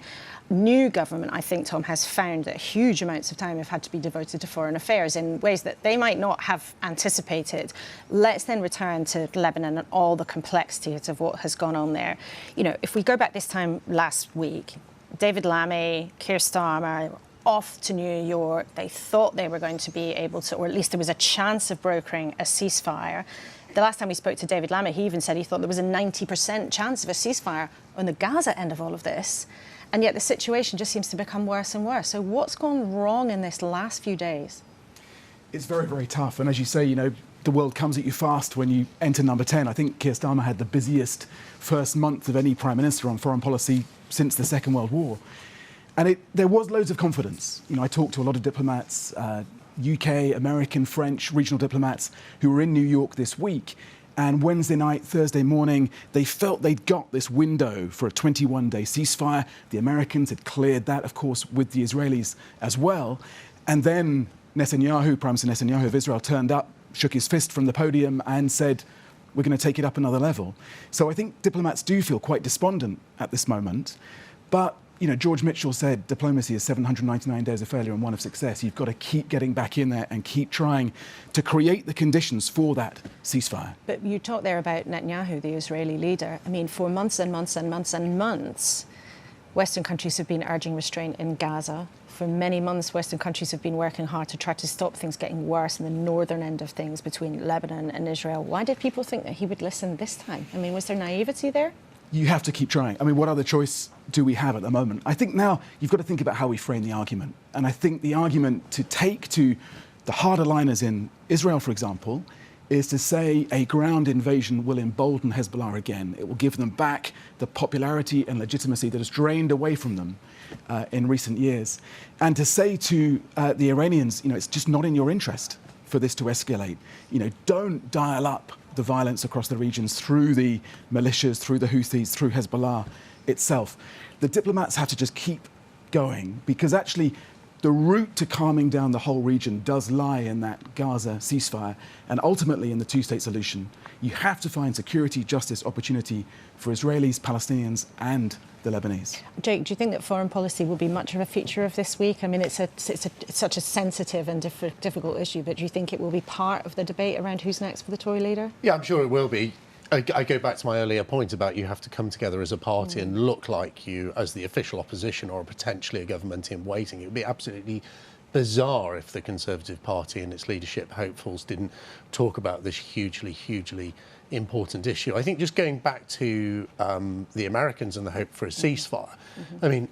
new government, I think, Tom, has found that huge amounts of time have had to be devoted to foreign affairs in ways that they might not have anticipated. Let's then return to Lebanon and all the complexities of what has gone on there. If we go back this time last week, David Lammy, Keir Starmer, off to New York. They thought they were going to be able to, or at least there was a chance of brokering a ceasefire. The last time we spoke to David Lammy, he even said he thought there was a 90% chance of a ceasefire on the Gaza end of all of this. And yet the situation just seems to become worse and worse. So what's gone wrong in this last few days? It's very, very tough. And as you say, the world comes at you fast when you enter number 10. I think Keir Starmer had the busiest first month of any Prime Minister on foreign policy since the Second World War. And there was loads of confidence. I talked to a lot of diplomats, UK, American, French, regional diplomats who were in New York this week. And Wednesday night, Thursday morning, they felt they'd got this window for a 21-day ceasefire. The Americans had cleared that, of course, with the Israelis as well. And then Netanyahu, Prime Minister Netanyahu of Israel, turned up, shook his fist from the podium and said, we're going to take it up another level. So I think diplomats do feel quite despondent at this moment. But George Mitchell said diplomacy is 799 days of failure and 1 of success. You've got to keep getting back in there and keep trying to create the conditions for that ceasefire. But you talked there about Netanyahu, the Israeli leader. I mean, for months and months and months and months, Western countries have been urging restraint in Gaza. For many months, Western countries have been working hard to try to stop things getting worse in the northern end of things between Lebanon and Israel. Why did people think that he would listen this time? I mean, was there naivety there? You have to keep trying. I mean, what other choice do we have at the moment? I think now you've got to think about how we frame the argument. And I think the argument to take to the harder liners in Israel, for example, is to say a ground invasion will embolden Hezbollah again. It will give them back the popularity and legitimacy that has drained away from them in recent years. And to say to the Iranians, it's just not in your interest for this to escalate. Don't dial up the violence across the regions through the militias, through the Houthis, through Hezbollah itself. The diplomats have to just keep going, because actually the route to calming down the whole region does lie in that Gaza ceasefire and ultimately in the two-state solution. You have to find security, justice, opportunity for Israelis, Palestinians and the Lebanese. Jake, do you think that foreign policy will be much of a feature of this week? I mean, it's such a sensitive and difficult issue, but do you think it will be part of the debate around who's next for the Tory leader? Yeah, I'm sure it will be. I go back to my earlier point about you have to come together as a party and look like you as the official opposition or potentially a government in waiting. It would be absolutely bizarre if the Conservative Party and its leadership hopefuls didn't talk about this hugely, hugely important issue. I think just going back to the Americans and the hope for a ceasefire, I mean,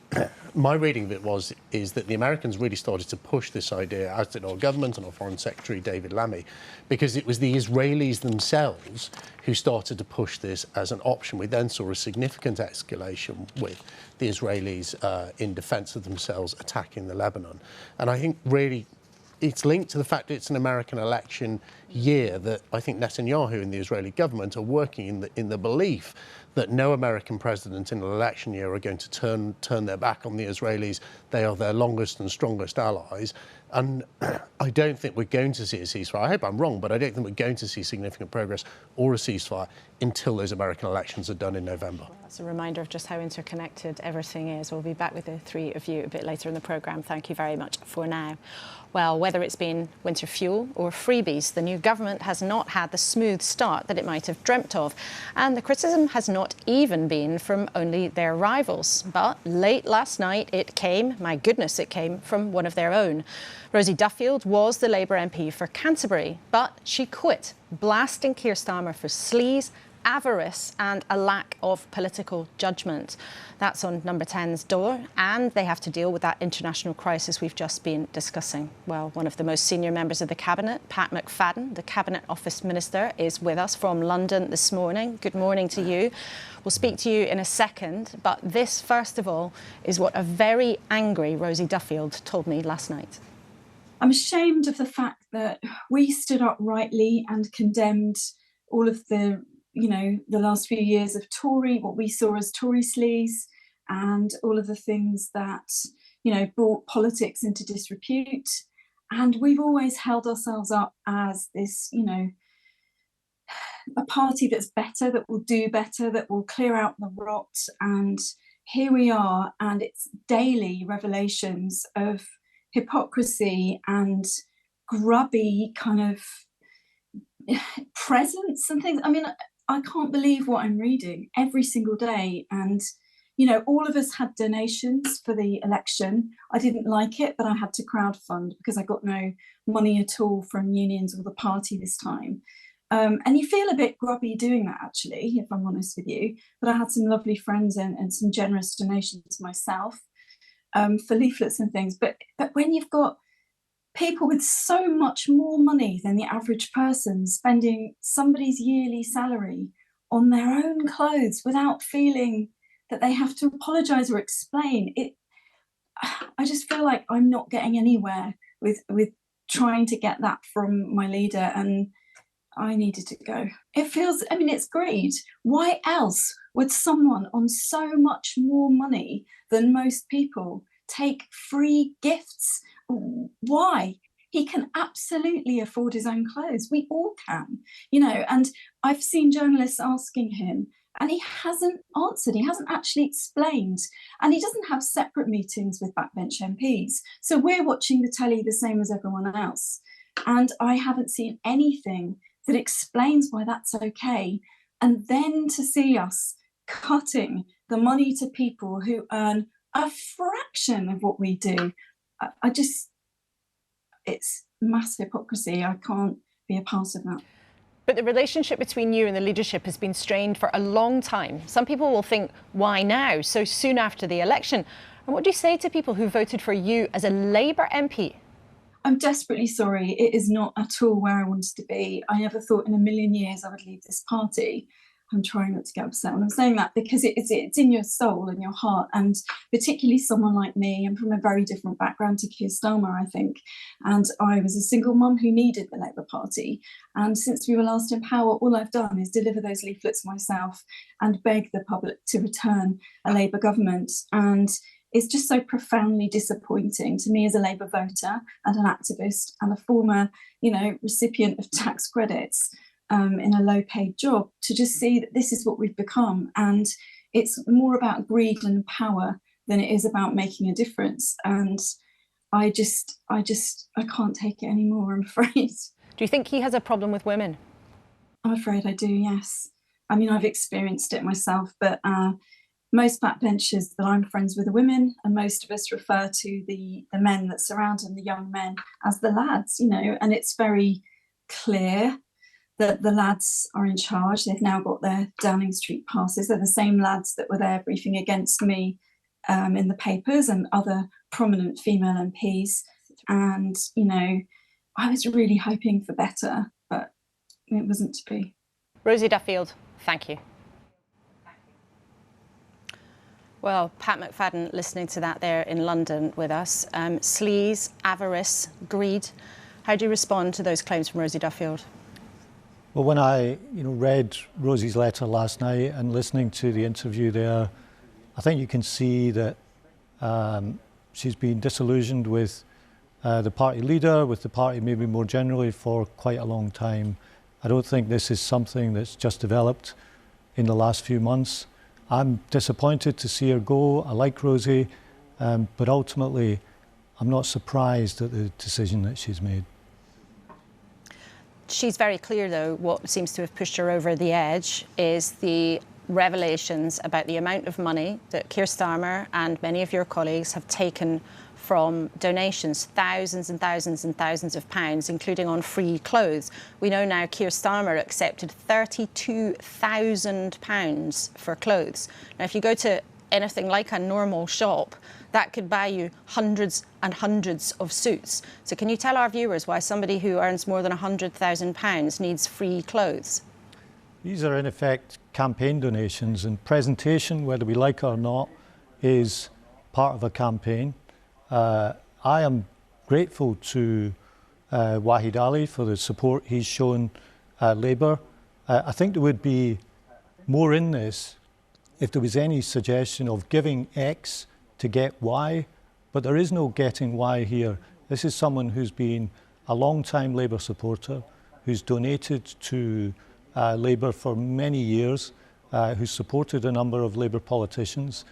my reading of it is that the Americans really started to push this idea, as did our government and our Foreign Secretary David Lammy, because it was the Israelis themselves who started to push this as an option. We then saw a significant escalation with the Israelis in defence of themselves attacking the Lebanon. And I think really it's linked to the fact that it's an American election year that I think Netanyahu and the Israeli government are working in the belief that no American president in an election year are going to turn their back on the Israelis. They are their longest and strongest allies. And I don't think we're going to see a ceasefire. I hope I'm wrong, but I don't think we're going to see significant progress or a ceasefire until those American elections are done in November. Well, that's a reminder of just how interconnected everything is. We'll be back with the three of you a bit later in the programme. Thank you very much for now. Well, whether it's been winter fuel or freebies, the new government has not had the smooth start that it might have dreamt of. And the criticism has not even been from only their rivals. But late last night, it came, my goodness, it came from one of their own. Rosie Duffield was the Labour MP for Canterbury, but she quit, blasting Keir Starmer for sleaze, avarice and a lack of political judgment. That's on Number 10's door, and they have to deal with that international crisis we've just been discussing. Well, one of the most senior members of the Cabinet, Pat McFadden, the Cabinet Office Minister, is with us from London this morning. Good morning to you. We'll speak to you in a second, but this, first of all, is what a very angry Rosie Duffield told me last night. I'm ashamed of the fact that we stood up rightly and condemned all of the last few years of Tory, what we saw as Tory sleaze, and all of the things that, brought politics into disrepute. And we've always held ourselves up as this, a party that's better, that will do better, that will clear out the rot. And here we are, and it's daily revelations of hypocrisy and grubby kind of presence and things. I mean, I can't believe what I'm reading every single day. And, all of us had donations for the election. I didn't like it, but I had to crowdfund because I got no money at all from unions or the party this time. And you feel a bit grubby doing that, actually, if I'm honest with you. But I had some lovely friends and some generous donations myself for leaflets and things. But when you've got people with so much more money than the average person spending somebody's yearly salary on their own clothes without feeling that they have to apologise or explain it, I just feel like I'm not getting anywhere with trying to get that from my leader, and I needed to go. It feels, it's greed. Why else would someone on so much more money than most people take free gifts? Why? He can absolutely afford his own clothes. We all can, and I've seen journalists asking him and he hasn't answered. He hasn't actually explained, and he doesn't have separate meetings with backbench MPs. So we're watching the telly the same as everyone else. And I haven't seen anything that explains why that's okay. And then to see us cutting the money to people who earn a fraction of what we do, it's mass hypocrisy. I can't be a part of that. But the relationship between you and the leadership has been strained for a long time. Some people will think, why now, so soon after the election? And what do you say to people who voted for you as a Labour MP? I'm desperately sorry. It is not at all where I wanted to be. I never thought in a million years I would leave this party. I'm trying not to get upset when I'm saying that, because it's in your soul and your heart, and particularly someone like me. I'm from a very different background to Keir Starmer, I think, and I was a single mum who needed the Labour Party. And since we were last in power, all I've done is deliver those leaflets myself and beg the public to return a Labour government. And it's just so profoundly disappointing to me as a Labour voter and an activist and a former, recipient of tax credits in a low-paid job, to just see that this is what we've become. And it's more about greed and power than it is about making a difference. And I can't take it anymore, I'm afraid. Do you think he has a problem with women? I'm afraid I do, yes. I mean, I've experienced it myself, but most backbenchers that I'm friends with are women, and most of us refer to the men that surround them, the young men, as the lads, and it's very clear that the lads are in charge. They've now got their Downing Street passes. They're the same lads that were there briefing against me in the papers and other prominent female MPs. And, I was really hoping for better, but it wasn't to be. Rosie Duffield, thank you. Well, Pat McFadden, listening to that there in London with us. Sleaze, avarice, greed. How do you respond to those claims from Rosie Duffield? Well, when I read Rosie's letter last night and listening to the interview there, I think you can see that she's been disillusioned with the party leader, with the party maybe more generally, for quite a long time. I don't think this is something that's just developed in the last few months. I'm disappointed to see her go. I like Rosie, but ultimately I'm not surprised at the decision that she's made. She's very clear, though, what seems to have pushed her over the edge is the revelations about the amount of money that Keir Starmer and many of your colleagues have taken from donations, thousands and thousands and thousands of pounds, including on free clothes. We know now Keir Starmer accepted £32,000 for clothes. Now, if you go to anything like a normal shop, that could buy you hundreds and hundreds of suits. So can you tell our viewers why somebody who earns more than £100,000 needs free clothes? These are in effect campaign donations, and presentation, whether we like it or not, is part of a campaign. I am grateful to Wahid Ali for the support he's shown Labour. I think there would be more in this if there was any suggestion of giving X to get Y, but there is no getting Y here. This is someone who's been a long-time Labour supporter, who's donated to Labour for many years, who's supported a number of Labour politicians,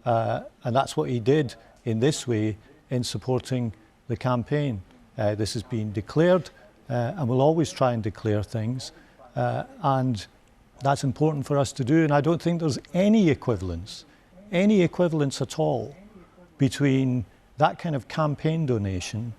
and that's what he did in this way in supporting the campaign. This has been declared, and we'll always try and declare things, and that's important for us to do. And I don't think there's any equivalence at all between that kind of campaign donation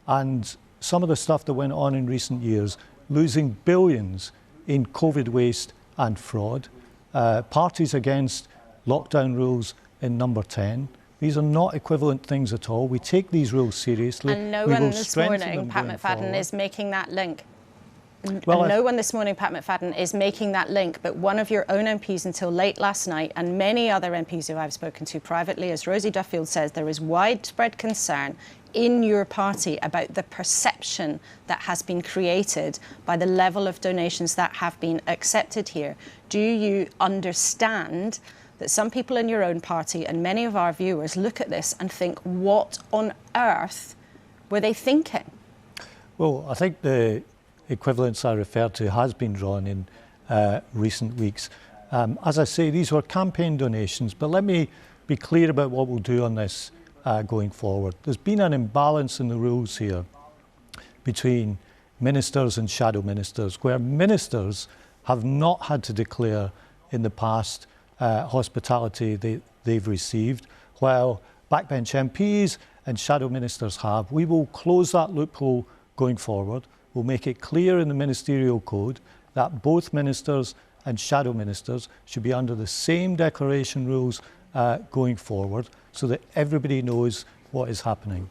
and some of the stuff that went on in recent years, losing billions in COVID waste and fraud, parties against lockdown rules in Number 10. These are not equivalent things at all. We take these rules seriously. And no one this morning, Pat McFadden, is making that link. Well, and no one this morning, Pat McFadden, is making that link, but one of your own MPs until late last night, and many other MPs who I've spoken to privately, as Rosie Duffield says, there is widespread concern in your party about the perception that has been created by the level of donations that have been accepted here. Do you understand that some people in your own party and many of our viewers look at this and think, what on earth were they thinking? Well, I think the equivalence I referred to has been drawn in recent weeks. As I say, these were campaign donations, but let me be clear about what we'll do on this going forward. There's been an imbalance in the rules here between ministers and shadow ministers, where ministers have not had to declare in the past hospitality they've received, while backbench MPs and shadow ministers have. We will close that loophole going forward. We'll make it clear in the ministerial code that both ministers and shadow ministers should be under the same declaration rules going forward, so that everybody knows what is happening.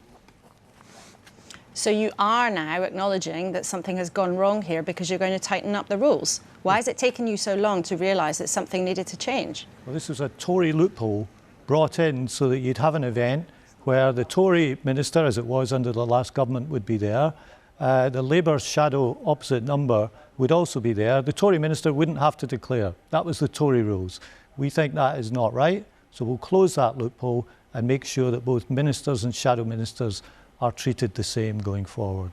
So you are now acknowledging that something has gone wrong here because you're going to tighten up the rules. Why has it taken you so long to realise that something needed to change? Well, this was a Tory loophole brought in so that you'd have an event where the Tory minister, as it was under the last government, would be there. The Labour shadow opposite number would also be there. The Tory minister wouldn't have to declare. That was the Tory rules. We think that is not right, so we'll close that loophole and make sure that both ministers and shadow ministers are treated the same going forward.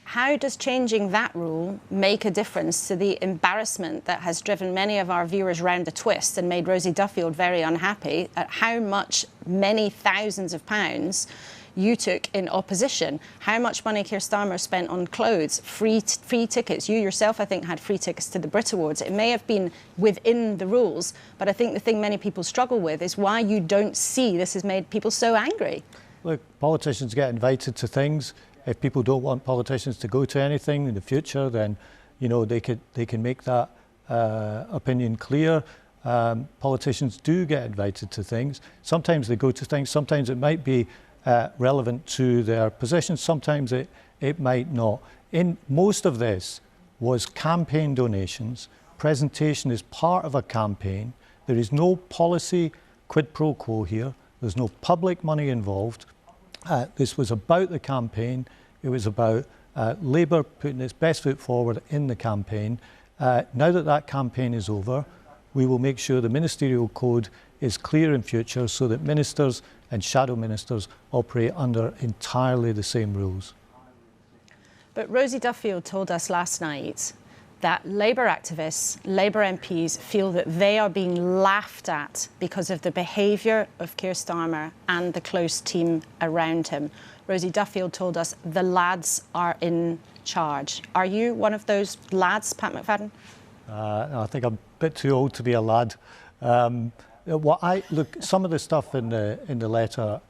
How does changing that rule make a difference to the embarrassment that has driven many of our viewers round the twist and made Rosie Duffield very unhappy at how much, many thousands of pounds, you took in opposition? How much money Keir Starmer spent on clothes, free tickets? You yourself, I think, had free tickets to the Brit Awards. It may have been within the rules, but I think the thing many people struggle with is why you don't see this has made people so angry. Look, politicians get invited to things. If people don't want politicians to go to anything in the future, then they can make that opinion clear. Politicians do get invited to things. Sometimes they go to things. Sometimes it might be relevant to their position. Sometimes it might not. In most of this was campaign donations. Presentation is part of a campaign. There is no policy quid pro quo here. There's no public money involved. This was about the campaign. It was about Labour putting its best foot forward in the campaign. Now that that campaign is over, we will make sure the ministerial code is clear in future so that ministers and shadow ministers operate under entirely the same rules. But Rosie Duffield told us last night that Labour activists, Labour MPs feel that they are being laughed at because of the behaviour of Keir Starmer and the close team around him. Rosie Duffield told us the lads are in charge. Are you one of those lads, Pat McFadden? I think I'm a bit too old to be a lad. Look, some of the stuff in the letter,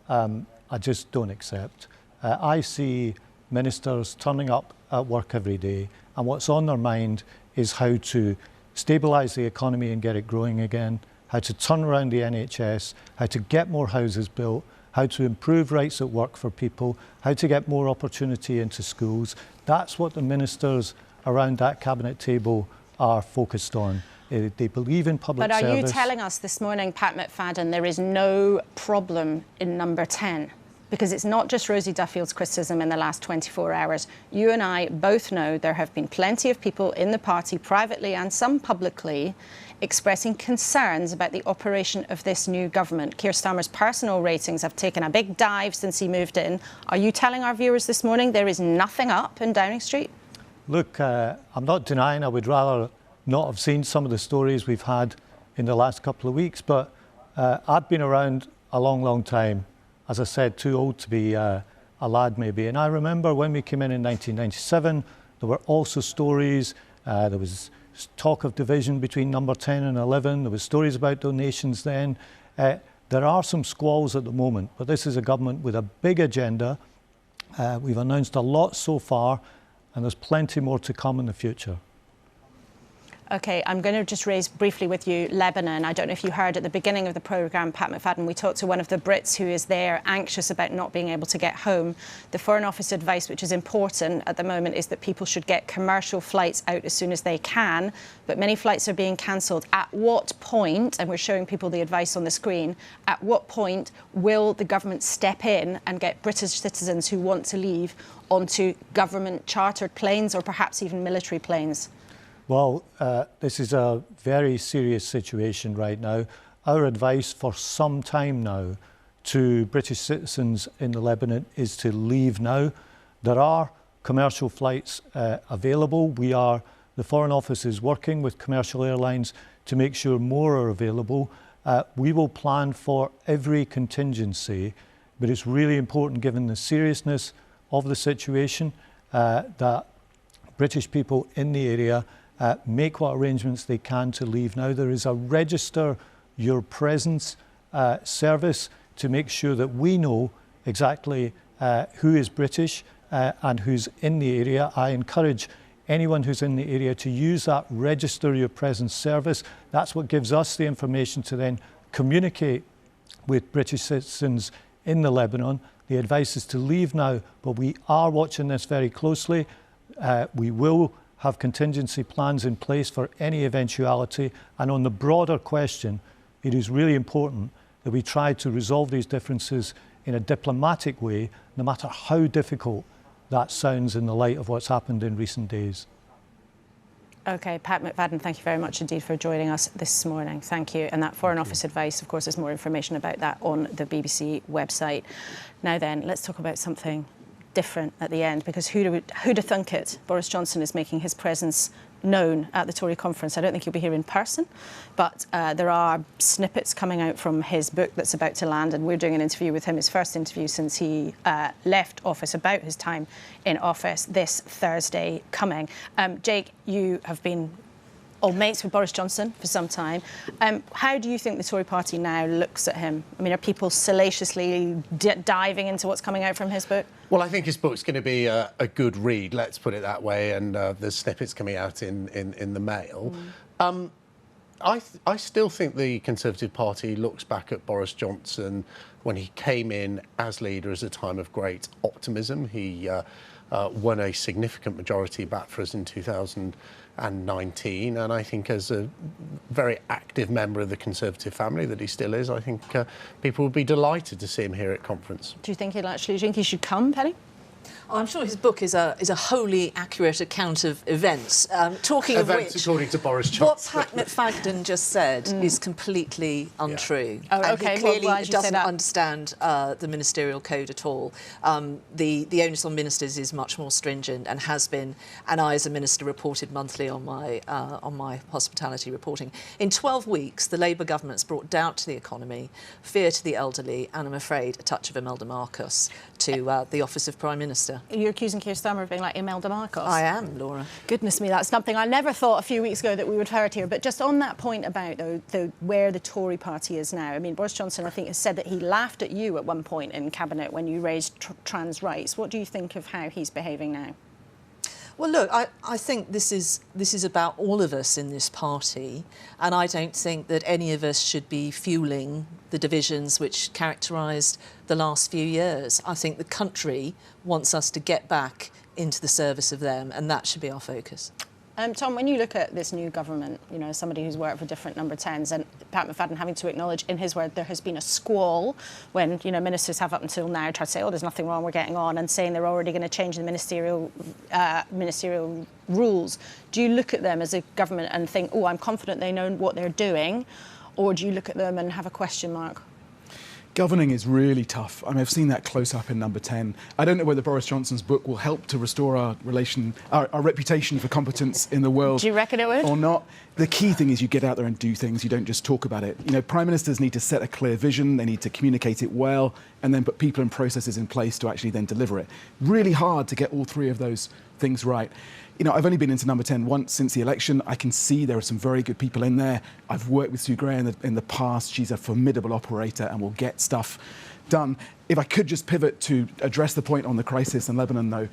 I just don't accept. I see ministers turning up at work every day, and what's on their mind is how to stabilise the economy and get it growing again, how to turn around the NHS, how to get more houses built, how to improve rights at work for people, how to get more opportunity into schools. That's what the ministers around that cabinet table are focused on. They believe in public service. But are you telling us this morning, Pat McFadden, there is no problem in number 10? Because it's not just Rosie Duffield's criticism in the last 24 hours. You and I both know there have been plenty of people in the party, privately and some publicly, expressing concerns about the operation of this new government. Keir Starmer's personal ratings have taken a big dive since he moved in. Are you telling our viewers this morning there is nothing up in Downing Street? Look, I'm not denying I would rather not have seen some of the stories we've had in the last couple of weeks, but I've been around a long, long time. As I said, too old to be a lad maybe. And I remember when we came in 1997, there were also stories. There was talk of division between number 10 and 11. There was stories about donations then. There are some squalls at the moment, but this is a government with a big agenda. We've announced a lot so far, and there's plenty more to come in the future. OK, I'm going to just raise briefly with you Lebanon. I don't know if you heard at the beginning of the programme, Pat McFadden, we talked to one of the Brits who is there, anxious about not being able to get home. The Foreign Office advice, which is important at the moment, is that people should get commercial flights out as soon as they can. But many flights are being cancelled. At what point, and we're showing people the advice on the screen, at what point will the government step in and get British citizens who want to leave onto government chartered planes or perhaps even military planes? Well, this is a very serious situation right now. Our advice for some time now to British citizens in the Lebanon is to leave now. There are commercial flights available. The Foreign Office is working with commercial airlines to make sure more are available. We will plan for every contingency, but it's really important, given the seriousness of the situation, that British people in the area make what arrangements they can to leave now. There is a register your presence service to make sure that we know exactly who is British and who's in the area. I encourage anyone who's in the area to use that register your presence service. That's what gives us the information to then communicate with British citizens in the Lebanon. The advice is to leave now, but we are watching this very closely. We will have contingency plans in place for any eventuality. And on the broader question, it is really important that we try to resolve these differences in a diplomatic way, no matter how difficult that sounds in the light of what's happened in recent days. OK, Pat McFadden, thank you very much indeed for joining us this morning. Thank you. And that Foreign Office advice, of course, there's more information about that on the BBC website. Now then, let's talk about something different at the end, because who'd have thunk it? Boris Johnson is making his presence known at the Tory conference. I don't think he'll be here in person, but there are snippets coming out from his book that's about to land, and we're doing an interview with him, his first interview since he left office, about his time in office this Thursday coming. Jake, you have been old mates with Boris Johnson for some time. How do you think the Tory party now looks at him? I mean, are people salaciously diving into what's coming out from his book? Well, I think his book's going to be a good read, let's put it that way, and there's snippets coming out in the Mail. I still think the Conservative Party looks back at Boris Johnson when he came in as leader as a time of great optimism. He won a significant majority back for us in 2019, and I think as a very active member of the Conservative family that he still is, I think people would be delighted to see him here at conference. Do you think he should come, Penny? Oh, I'm sure his book is a wholly accurate account of events. Talking of which, according to Boris Johnson. what Pat McFadden just said is completely untrue. Oh, and OK, he clearly why did you say doesn't that? understand the ministerial code at all. The onus on ministers is much more stringent and has been, and I as a minister reported monthly on my hospitality reporting. In 12 weeks, the Labour government's brought doubt to the economy, fear to the elderly, and I'm afraid a touch of Imelda Marcos to the office of Prime Minister. You're accusing Keir Starmer of being like Imelda Marcos? I am, Laura. Goodness me, that's something I never thought a few weeks ago that we would have heard here. But just on that point about where the Tory party is now, I mean, Boris Johnson, I think, has said that he laughed at you at one point in Cabinet when you raised trans rights. What do you think of how he's behaving now? Well, look, I think this is about all of us in this party, and I don't think that any of us should be fueling the divisions which characterised the last few years. I think the country wants us to get back into the service of them, and that should be our focus. Tom, when you look at this new government, you know, somebody who's worked for different number 10s, and Pat McFadden having to acknowledge, in his word, there has been a squall when, you know, ministers have up until now tried to say, oh, there's nothing wrong, we're getting on, and saying they're already going to change the ministerial rules. Do you look at them as a government and think, oh, I'm confident they know what they're doing, or do you look at them and have a question mark? Governing is really tough. I mean, I've seen that close up in number 10. I don't know whether Boris Johnson's book will help to restore our reputation for competence in the world. Do you reckon it would? Or not. The key thing is you get out there and do things. You don't just talk about it. You know, prime ministers need to set a clear vision. They need to communicate it well, and then put people and processes in place to actually then deliver it. Really hard to get all three of those things right. You know, I've only been into number 10 once since the election. I can see there are some very good people in there. I've worked with Sue Gray in the past. She's a formidable operator and will get stuff done. If I could just pivot to address the point on the crisis in Lebanon, though,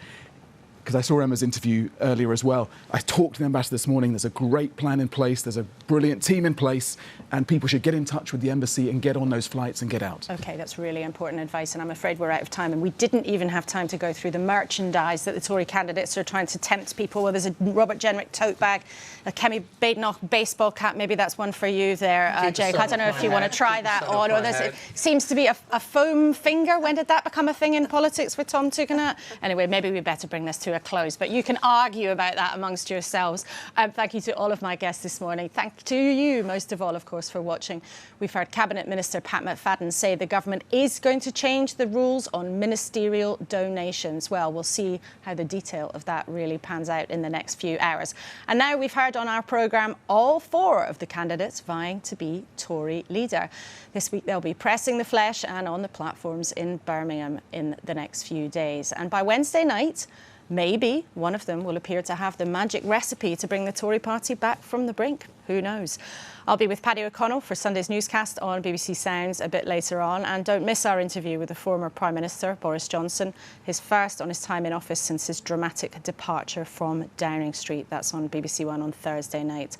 because I saw Emma's interview earlier as well. I talked to the ambassador this morning. There's a great plan in place. There's a brilliant team in place, and people should get in touch with the embassy and get on those flights and get out. OK, that's really important advice, and I'm afraid we're out of time. And we didn't even have time to go through the merchandise that the Tory candidates are trying to tempt people with. There's a Robert Jenrick tote bag, a Kemi Badenoch baseball cap. Maybe that's one for you there, Jake. I don't know if you want to try that on. Or it seems to be a foam finger. When did that become a thing in politics with Tom Tugendhat? Anyway, maybe we better bring this to a close, but you can argue about that amongst yourselves. Thank you to all of my guests this morning. Thank to you, most of all, of course, for watching. We've heard Cabinet Minister Pat McFadden say the government is going to change the rules on ministerial donations. Well, we'll see how the detail of that really pans out in the next few hours. And now we've heard on our programme all four of the candidates vying to be Tory leader. This week they'll be pressing the flesh and on the platforms in Birmingham in the next few days. And by Wednesday night, maybe one of them will appear to have the magic recipe to bring the Tory party back from the brink. Who knows? I'll be with Paddy O'Connell for Sunday's newscast on BBC Sounds a bit later on. And don't miss our interview with the former Prime Minister, Boris Johnson, his first on his time in office since his dramatic departure from Downing Street. That's on BBC One on Thursday night.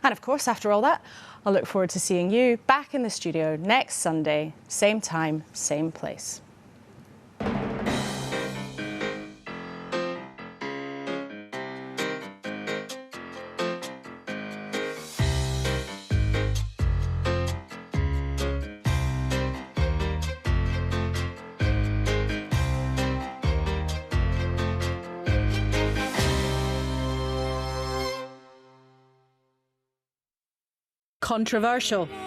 And of course, after all that, I'll look forward to seeing you back in the studio next Sunday, same time, same place. controversial.